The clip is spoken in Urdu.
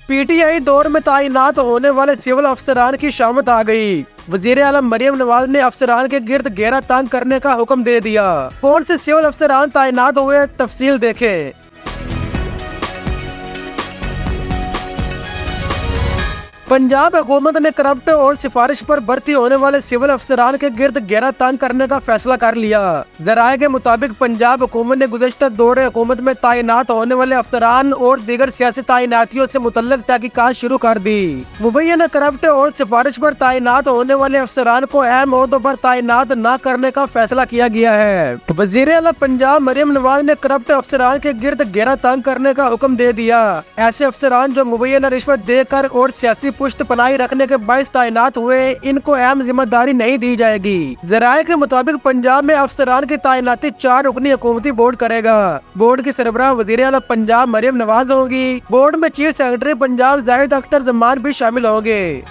پی ٹی آئی دور میں تعینات ہونے والے سول افسران کی شامت آ گئی۔ وزیر اعظم مریم نواز نے افسران کے گرد گھیرا تنگ کرنے کا حکم دے دیا۔ کون سے سول افسران تعینات ہوئے، تفصیل دیکھیں۔ پنجاب حکومت نے کرپٹ اور سفارش پر بھرتی ہونے والے سول افسران کے گرد گھیرا تنگ کرنے کا فیصلہ کر لیا۔ ذرائع کے مطابق پنجاب حکومت نے گزشتہ دور حکومت میں تعینات ہونے والے افسران اور دیگر سیاسی تعیناتیوں سے متعلق تحقیقات شروع کر دی۔ مبینہ کرپٹ اور سفارش پر تعینات ہونے والے افسران کو اہم عہدوں پر تعینات نہ کرنے کا فیصلہ کیا گیا ہے۔ وزیر اعلیٰ پنجاب مریم نواز نے کرپٹ افسران کے گرد گھیرا تنگ کرنے کا حکم دے دیا۔ ایسے افسران جو مبینہ رشوت دے کر اور سیاسی پشت پناہی رکھنے کے باعث تعینات ہوئے، ان کو اہم ذمہ داری نہیں دی جائے گی۔ ذرائع کے مطابق پنجاب میں افسران کی تعیناتی 4 رکنی حکومتی بورڈ کرے گا۔ بورڈ کی سربراہ وزیر اعلیٰ پنجاب مریم نواز ہوں گی۔ بورڈ میں چیف سیکرٹری پنجاب زاہد اختر زمان بھی شامل ہوں گے۔